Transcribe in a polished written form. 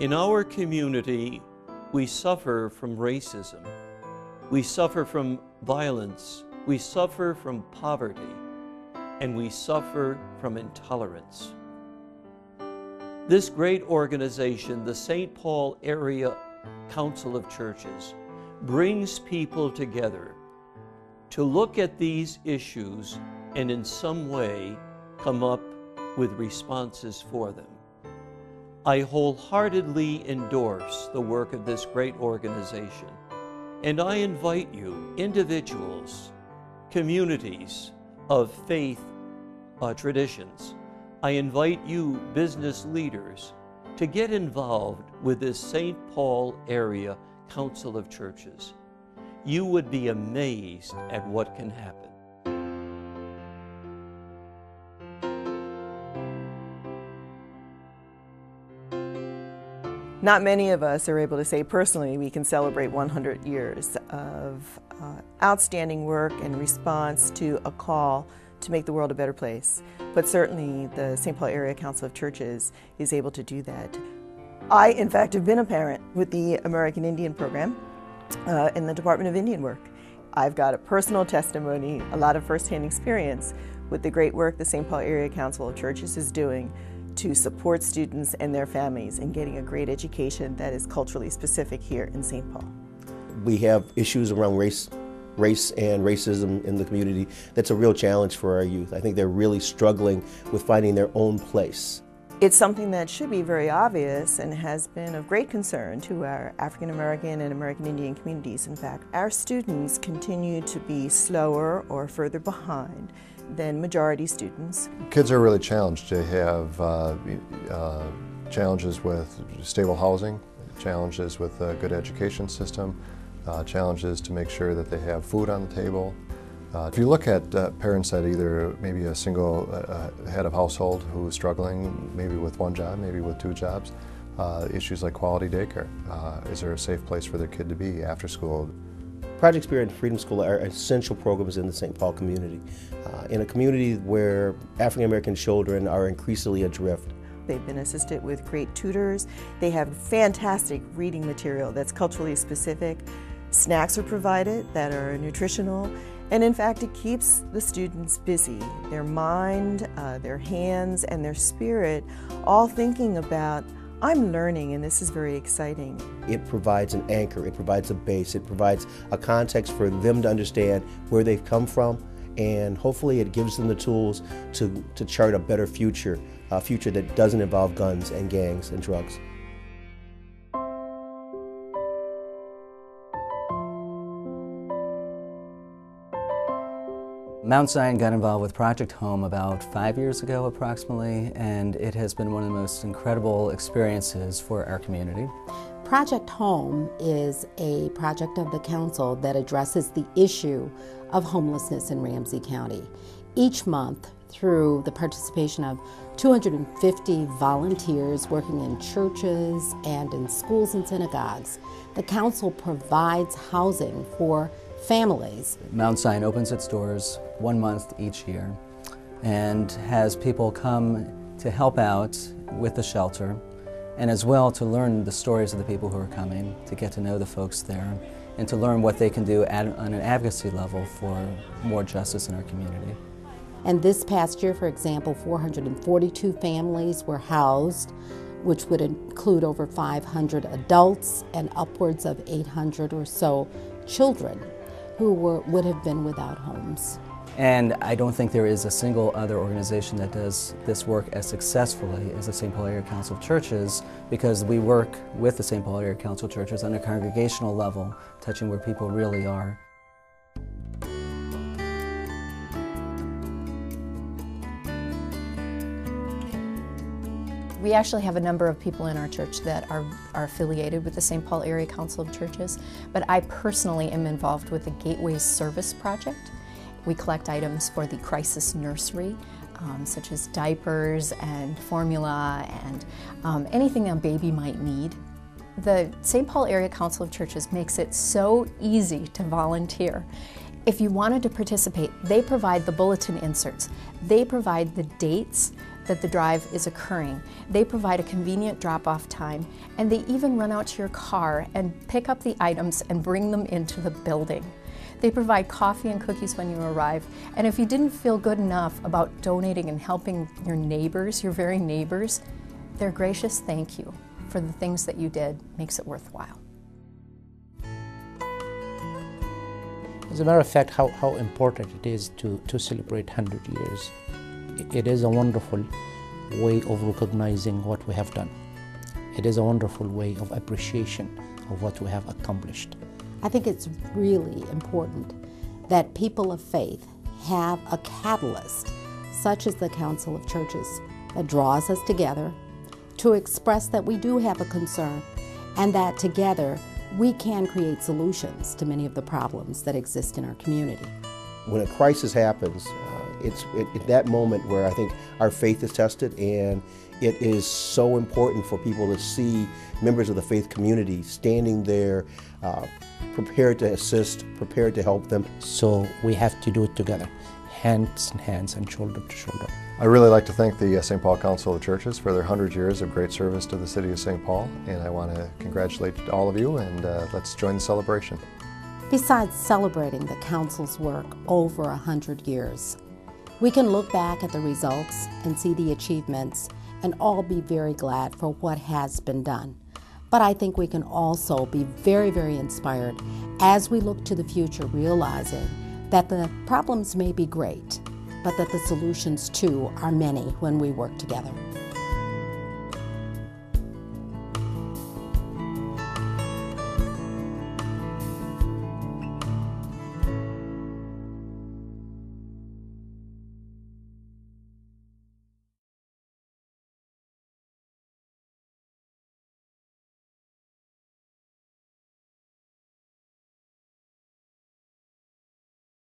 In our community, we suffer from racism. We suffer from violence. We suffer from poverty. And we suffer from intolerance. This great organization, the St. Paul Area Council of Churches, brings people together to look at these issues and in some way come up with responses for them. I wholeheartedly endorse the work of this great organization, and I invite you, individuals, communities of faith traditions, I invite you, business leaders, to get involved with this St. Paul Area Council of Churches. You would be amazed at what can happen. Not many of us are able to say personally we can celebrate 100 years of outstanding work and response to a call to make the world a better place. But certainly the St. Paul Area Council of Churches is able to do that. I, in fact, have been a parent with the American Indian Program in the Department of Indian Work. I've got a personal testimony, a lot of firsthand experience with the great work the St. Paul Area Council of Churches is doing to support students and their families in getting a great education that is culturally specific here in St. Paul. We have issues around race and racism in the community. That's a real challenge for our youth. I think they're really struggling with finding their own place. It's something that should be very obvious and has been of great concern to our African American and American Indian communities. In fact, our students continue to be slower or further behind than majority students. Kids are really challenged. They have challenges with stable housing, challenges with a good education system, challenges to make sure that they have food on the table. If you look at parents that either maybe a single head of household who is struggling maybe with one job, maybe with two jobs, issues like quality daycare. Is there a safe place for their kid to be after school? Project Spirit and Freedom School are essential programs in the St. Paul community. In a community where African American children are increasingly adrift. They've been assisted with great tutors. They have fantastic reading material that's culturally specific. Snacks are provided that are nutritional. And in fact, it keeps the students busy. Their mind, their hands, and their spirit all thinking about, I'm learning and this is very exciting. It provides an anchor, it provides a base, it provides a context for them to understand where they've come from, and hopefully it gives them the tools to chart a better future, a future that doesn't involve guns and gangs and drugs. Mount Zion got involved with Project Home about 5 years ago approximately, and it has been one of the most incredible experiences for our community. Project Home is a project of the council that addresses the issue of homelessness in Ramsey County. Each month, through the participation of 250 volunteers working in churches and in schools and synagogues, the council provides housing for families. Mount Zion opens its doors 1 month each year and has people come to help out with the shelter, and as well to learn the stories of the people who are coming, to get to know the folks there, and to learn what they can do on an advocacy level for more justice in our community. And this past year, for example, 442 families were housed, which would include over 500 adults and upwards of 800 or so children who would have been without homes. And I don't think there is a single other organization that does this work as successfully as the St. Paul Area Council of Churches, because we work with the St. Paul Area Council of Churches on a congregational level, touching where people really are. We actually have a number of people in our church that are affiliated with the St. Paul Area Council of Churches, but I personally am involved with the Gateways Service Project. We collect items for the crisis nursery, such as diapers and formula and anything a baby might need. The St. Paul Area Council of Churches makes it so easy to volunteer. If you wanted to participate, they provide the bulletin inserts. They provide the dates that the drive is occurring. They provide a convenient drop-off time, and they even run out to your car and pick up the items and bring them into the building. They provide coffee and cookies when you arrive, and if you didn't feel good enough about donating and helping your neighbors, your very neighbors, their gracious thank you for the things that you did makes it worthwhile. As a matter of fact, how important it is to celebrate 100 years. It is a wonderful way of recognizing what we have done. It is a wonderful way of appreciation of what we have accomplished. I think it's really important that people of faith have a catalyst, such as the Council of Churches, that draws us together to express that we do have a concern and that together we can create solutions to many of the problems that exist in our community. When a crisis happens, it's at that moment where I think our faith is tested, and it is so important for people to see members of the faith community standing there, prepared to assist, prepared to help them. So we have to do it together, hands in hands and shoulder to shoulder. I really like to thank the St. Paul Council of Churches for their 100 years of great service to the city of St. Paul, and I want to congratulate all of you, and let's join the celebration. Besides celebrating the Council's work over 100 years, we can look back at the results and see the achievements and all be very glad for what has been done. But I think we can also be very, very inspired as we look to the future, realizing that the problems may be great, but that the solutions too are many when we work together.